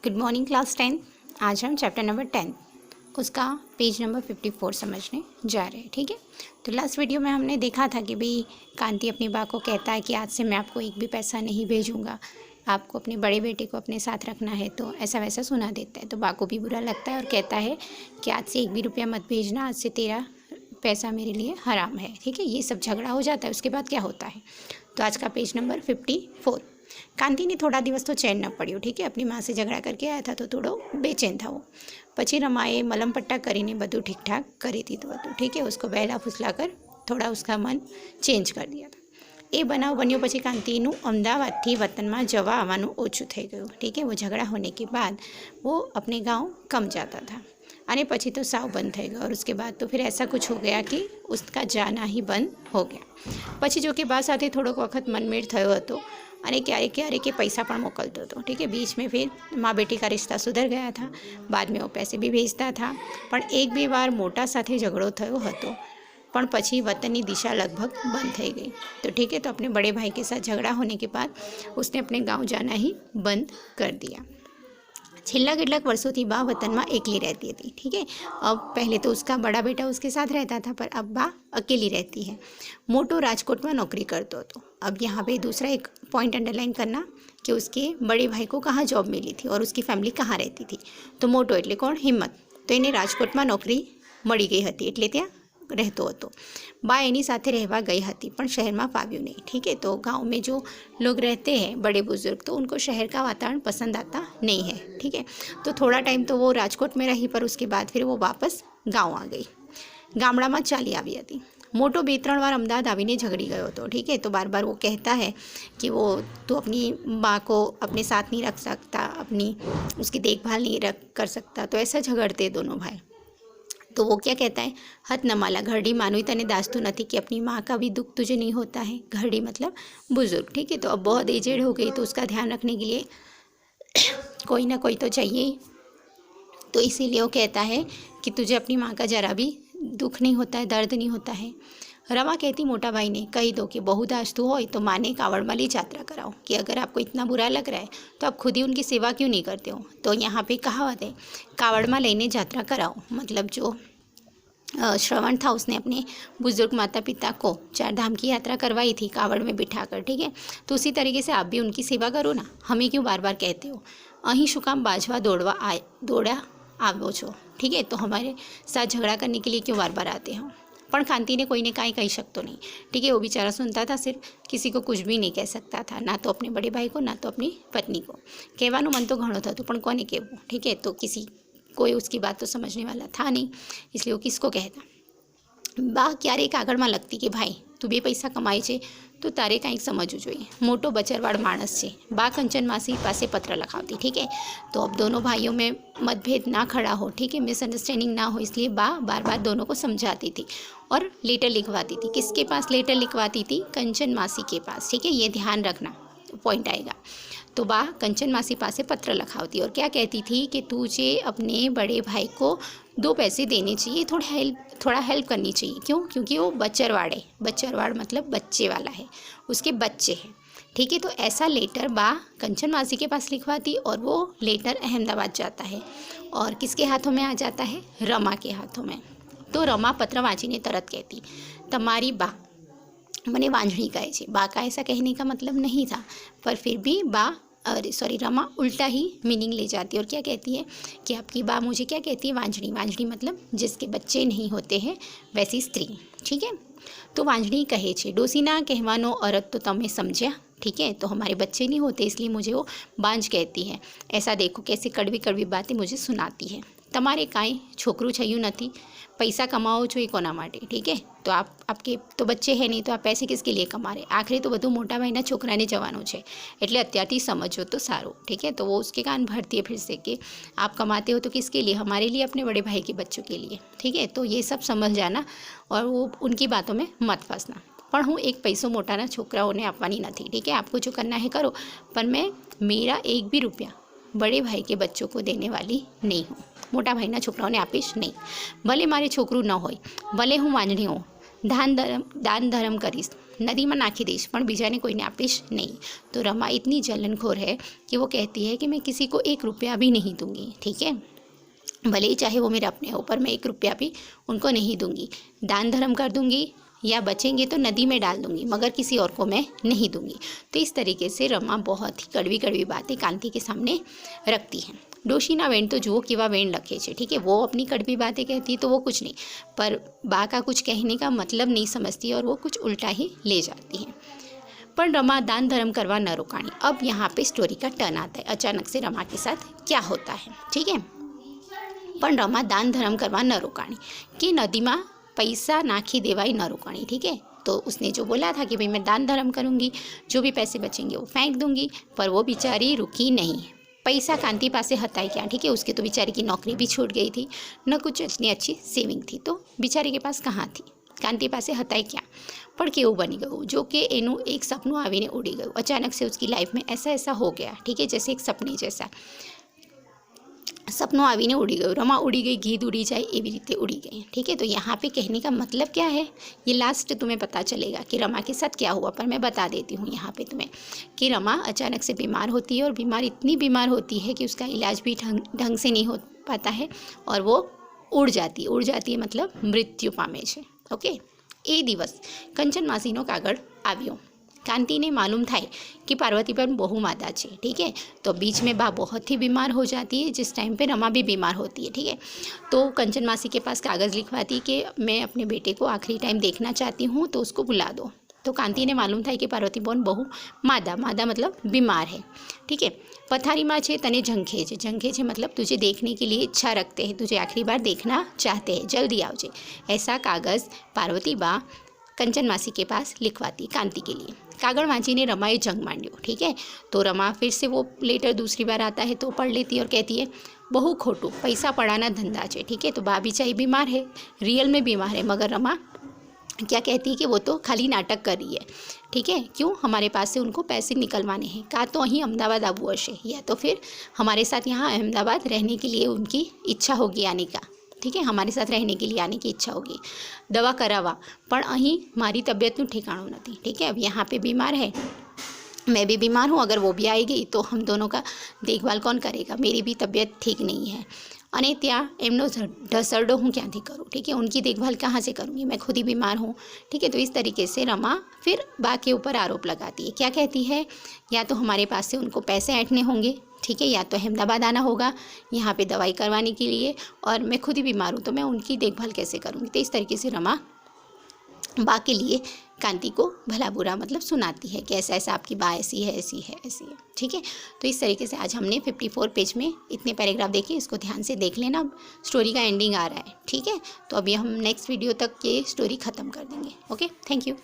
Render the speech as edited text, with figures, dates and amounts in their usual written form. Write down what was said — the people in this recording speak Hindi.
Good morning class 10। आज हम चैप्टर नंबर 10 उसका पेज नंबर 54 समझने जा रहे हैं। ठीक है, तो लास्ट वीडियो में हमने देखा था कि भाई कांति अपनी बा को कहता है कि आज से मैं आपको एक भी पैसा नहीं भेजूंगा, आपको अपने बड़े बेटे को अपने साथ रखना है। तो ऐसा वैसा सुना देता है, तो बा को भी बुरा लगता है और कहता है कि आज से एक भी रुपया मत भेजना, आज से तेरा पैसा मेरे लिए हराम है। ठीक है, ये सब झगड़ा हो जाता है। उसके बाद क्या होता है, तो आज का पेज नंबर 54। कांति ने थोड़ा दिवस तो चैन न पड़્યો। ठीक है, अपनी माँ से झगड़ा करके आया था तो थोड़ो बेचैन था वो। પછી રમાએ મલમ પટ્ટા કરીને બધું ઠીક ઠાક કરી દીધું હતું। ठीक है, उसको बहला फुसला कर थोड़ा उसका मन चेंज कर दिया था। એ બનાવ બન્યો પછી કાંતિનું અમદાવાદથી વતનમાં જવા આવવાનું ઓછું થઈ ગયું। ठीक है, वो झगड़ा होने के बाद वो अपने गांव कम जाता था અને પછી તો સાવ બંધ થઈ ગયો। और उसके बाद तो फिर ऐसा कुछ हो गया कि उसका जाना ही बंद हो गया। પછી જો કે બા સાથે થોડોક વખત મનમેળ થયો હતો અને ક્યારેક ક્યારેક એ પૈસા પણ મોકલતો હતો। ठीक है, बीच में फिर माँ बेटी का रिश्ता सुधर गया था। बाद में वो पैसे भी भेजता था, પણ एक બે વાર મોટા સાથે ઝઘડો થયો હતો, પણ પછી वतन की दिशा लगभग बंद થઈ गई। तो ठीक है, तो अपने बड़े भाई के साथ झगड़ा होने के बाद उसने अपने गांव जाना ही बंद कर दिया। છેલ્લા કેટલાક વર્ષોથી બા વતનમાં એકલી रहती थी। ठीक है, अब पहले तो उसका बड़ा बेटा उसके साथ रहता था, पर अब बा अकेली रहती है। मोटो राजकोट में नौकरी करतो હતો। अब यहाँ पे दूसरा एक पॉइंट अंडरलाइन करना कि उसके बड़े भाई को कहाँ जॉब मिली थी और उसकी फैमिली कहाँ रहती थी। तो मोटो એટલે કોણ? હિંમત। તો એને રાજકોટમાં નોકરી મળી ગઈ હતી, એટલે ત્યાં રહેતો હતો। बा एनी साथे रहवा गई हती, पण शहर में फाव्યું नहीं। ठीक है, तो गांव में जो लोग रहते हैं बड़े बुजुर्ग, तो उनको शहर का वातावरण पसंद आता नहीं है। ठीक है, तो थोड़ा टाइम तो वो राजकोट में रही, पर उसके बाद फिर वो वापस गांव आ गई। गामडाમાં ચાલી આવી હતી। मोटो 2-3 बार अमदावाद आवीने झगड़ी गयो હતો। ठीक है, तो बार बार वो कहता है कि वो तो अपनी माँ को अपने साथ नहीं रख सकता, अपनी उसकी देखभाल नहीं कर सकता। तो ऐसा झगड़ते दोनों भाई। तो वो क्या कहता है, हथ न माला घरडी मानवी तने दासतो नहीं कि अपनी माँ का भी दुख तुझे नहीं होता है। घरडी मतलब बुजुर्ग। ठीक है, तो अब बहुत एजेड हो गई, तो उसका ध्यान रखने के लिए कोई ना कोई तो चाहिए ही। तो इसीलिए वो कहता है कि तुझे अपनी माँ का जरा भी दुख नहीं होता है, दर्द नहीं होता है। रमा कहती, मोटा भाई ने कही दो कि बहू दासतू हो तो माँ ने कावड़माली यात्रा कराओ, कि अगर आपको इतना बुरा लग रहा है तो आप खुद ही उनकी सेवा क्यों नहीं करते हो। तो यहाँ पे कहावत है, कावड़ में लईने यात्रा कराओ, मतलब जो श्रवण था उसने अपने बुजुर्ग माता पिता को 4 धाम की यात्रा करवाई थी कावड़ में बिठाकर। ठीक है, तो उसी तरीके से आप भी उनकी सेवा करो ना, हमें क्यों बार बार कहते हो। अहीं शू काम बाजवा दौड़ा आवो छो। ठीक है, तो हमारे साथ झगड़ा करने के लिए क्यों बार बार आते हो। पण कांति ने कोई ने काई कही सकतो नहीं। ठीक है, वो बेचारा सुनता था, सिर्फ किसी को कुछ भी नहीं कह सकता था, ना तो अपने बड़े भाई को ना तो अपनी पत्नी को। कहेवानुं मन तो घणो थतुं, पण कोने कहेवुं। ठीक है, तो कोई उसकी बात तो समझने वाला था नहीं, इसलिए वो किसको कहता। बा क्यारेक आगळमां लगती कि भाई तू 2 पैसा कमाय छे तो तारे कंईक समझवुं जोईए, मोटो बचरवाड़ माणस छे। बा कंचन मासी पासे पत्र लखावती। ठीक है, तो अब दोनों भाइयों में मतभेद ना खड़ा हो, ठीक है, मिसअंडरस्टैंडिंग ना हो, इसलिए बा बार बार दोनों को समझाती थी और लेटर लिखवाती थी। किसके पास लेटर लिखवाती थी? कंचन मासी के पास। ठीक है, ये ध्यान रखना, पॉइंट आएगा। तो बा कंचन मासी पासे पत्र लखावती और क्या कहती थी कि तुझे अपने बड़े भाई को 2 पैसे देने चाहिए, थोड़ा हेल्प करनी चाहिए। क्यों? क्योंकि वो बच्चरवाड़ है। बच्चरवाड़ मतलब बच्चे वाला है, उसके बच्चे हैं। ठीक है, तो ऐसा लेटर बा कंचन मासी के पास लिखवाती और वो लेटर अहमदाबाद जाता है और किसके हाथों में आ जाता है? रमा के हाथों में। तो रमा पत्र वाँचीने तरत कहती, तमारी बा मने वांझणी कहे छे। बा का ऐसा कहने का मतलब नहीं था, पर फिर भी रमा उल्टा ही मीनिंग ले जाती है और क्या कहती है कि आपकी बा मुझे क्या कहती है? वांझणी। वांझणी मतलब जिसके बच्चे नहीं होते हैं वैसी स्त्री। ठीक है, तो वांझणी कहे छे। डोसीना कहवानो अर्थ तो तमे समझ्या। ठीक है, तो हमारे बच्चे नहीं होते इसलिए मुझे वो बांझ कहती है। ऐसा देखो कैसे कड़वी कड़वी बातें मुझे सुनाती है। तमारे कांई छोकरू छयूं नथी, पैसा कमाओ છો એ કોના માટે। ठीक है, तो आपके तो बच्चे हैं नहीं, तो आप पैसे किसके लिए कमा रहे? आखिर तो બધું મોટા ભાઈના છોકરાને જવાનું છે, એટલે અત્યારથી સમજો तो सारो। ठीक है, तो वो उसके कान भरती है फिर से कि आप कमाते हो तो किसके लिए? हमारे लिए, अपने बड़े भाई के बच्चों के लिए। ठीक है, तो ये सब समझ जाना और वो उनकी बातों में मत फंसना। पर हूँ एक पैसों मोटाना छोकराओने आपवानी नहीं। ठीक है, आपको जो करना है करो, पर मैं मेरा एक भी रुपया बड़े भाई के बच्चों को देने वाली नहीं हूँ। मोटा भाईना छोकराओने आपीश नहीं। भले मारे छोकरू न होय, भले हूँ वांझणी हों, दान धर्म करीश, નદીમાં નાખી દઈશ પણ બીજાને કોઈને આપીશ નહીં। तो रमा इतनी जलनखोर है कि वो कहती है कि मैं किसी को 1 रुपया भी नहीं दूंगी, ठीक है, भले ही चाहे वो मेरे अपने हो, पर मैं 1 रुपया भी उनको नहीं दूंगी। दान धर्म कर दूंगी या बचेंगे तो नदी में डाल दूंगी, मगर किसी और को मैं नहीं दूंगी। तो इस तरीके से रमा बहुत ही कड़वी कड़वी बातें कांति के सामने रखती हैं। डोशीना वेण तो जुओ केवा वेण लखे छे, ठीक है, वो अपनी कड़वी बातें कहती है तो वो कुछ नहीं, पर बा का कुछ कहने का मतलब नहीं समझती और वो कुछ उल्टा ही ले जाती है। पर रमा दान धर्म करवा न रोकाणी। अब यहाँ पे स्टोरी का टर्न आता है, अचानक से रमा के साथ क्या होता है, ठीक है। पर रमा दान धर्म करवा न रोकाणी कि नदी में पैसा नाखी देवाई न रोकाणी, ठीक है। तो उसने जो बोला था कि भाई मैं दान धर्म करूँगी, जो भी पैसे बचेंगे वो फेंक दूंगी, पर वो बेचारी रुकी नहीं। पैसा कांति पासे हता क्या, ठीक है, उसकी तो बेचारी की नौकरी भी छूट गई थी, न कुछ इतनी अच्छी सेविंग थी, तो बेचारी के पास कहाँ थी, कांति पासे हताय क्या। पर केवुं बनी गयुं, जो कि एनु एक सपનું आवीने उड़ी गयुं। अचानक से उसकी लाइफ में ऐसा ऐसा हो गया, ठीक है, जैसे एक सपने जैसा सपनों आवीने उड़ी गयुं। रमा उड़ी गई, गीध उड़ी जाए एवी रीते उड़ी गई, ठीक है। तो यहाँ पे कहने का मतलब क्या है, ये लास्ट तुम्हें पता चलेगा कि रमा के साथ क्या हुआ, पर मैं बता देती हूँ यहाँ पे तुम्हें कि रमा अचानक से बीमार होती है और बीमार इतनी बीमार होती है कि उसका इलाज भी ढंग से नहीं हो पाता है और वो उड़ जाती है मतलब मृत्यु पामे छे। ओके, ए दिवस कंचन मासीनो कागड़ आव्यो। कांति ने मालूम थाय कि पार्वती पर बहु मादा है, ठीक है। तो बीच में बा बहुत ही बीमार हो जाती है, जिस टाइम पे रमा भी बीमार होती है, ठीक है। तो कंचन मासी के पास कागज़ लिखवाती कि मैं अपने बेटे को आखिरी टाइम देखना चाहती हूँ, तो उसको बुला दो। तो कांति ने मालूम था कि पार्वती बोन बहु मादा मतलब बीमार है, ठीक है। पथारी माँ छे तने झंखे छे मतलब तुझे देखने के लिए इच्छा रखते हैं, तुझे आखिरी बार देखना चाहते हैं, जल्दी आवजे। ऐसा कागज़ पार्वती बा कंचन मासी के पास लिखवाती कांति के लिए। कागड़ वाँचीने रमाए जंग मांड्यो, ठीक है। तो रमा फिर से वो लेटर दूसरी बार आता है तो पढ़ लेती है और कहती है बहु खोटू, पैसा पड़ाना धंधा है, ठीक है। तो बा बेचारी बीमार है, रियल में बीमार है, मगर रमा क्या कहती है कि वो तो खाली नाटक कर रही है, ठीक है। क्यों, हमारे पास से उनको पैसे निकलवाने हैं, का तो अहीं अहमदाबाद आवવું हशे या तो फिर हमारे साथ यहाँ अहमदाबाद रहने के लिए उनकी इच्छा होगी आने का, ठीक है, हमारे साथ रहने के लिए आने की इच्छा होगी। दवा करावा पण अहीं मारी तबियतનું ठिकाणुं નથી, ठीक है। अब यहाँ पे बीमार है, मैं भी बीमार हूँ, अगर वो भी आएगी तो हम दोनों का देखभाल कौन करेगा, मेरी भी तबीयत ठीक नहीं है। अने त्या एमनो ढसरडो हूँ क्यांथी करूँ, ठीक है, उनकी देखभाल कहाँ से करूँगी, मैं खुद ही बीमार हूँ, ठीक है। तो इस तरीके से रमा फिर बा के ऊपर आरोप लगाती है। क्या कहती है, या तो हमारे पास से उनको पैसे ऐंठने होंगे, ठीक है, या तो अहमदाबाद आना होगा यहाँ पे दवाई करवाने के लिए, और मैं खुद ही बीमार हूँ तो मैं उनकी देखभाल कैसे करूँगी। तो इस तरीके से रमा बा के लिए कांति को भला बुरा मतलब सुनाती है कि ऐसा ऐसा आपकी बा ऐसी है, ठीक है। तो इस तरीके से आज हमने 54 पेज में इतने पैराग्राफ देखे, इसको ध्यान से देख लेना। अब स्टोरी का एंडिंग आ रहा है, ठीक है। तो अभी हम नेक्स्ट वीडियो तक ये स्टोरी ख़त्म कर देंगे। Okay, thank you.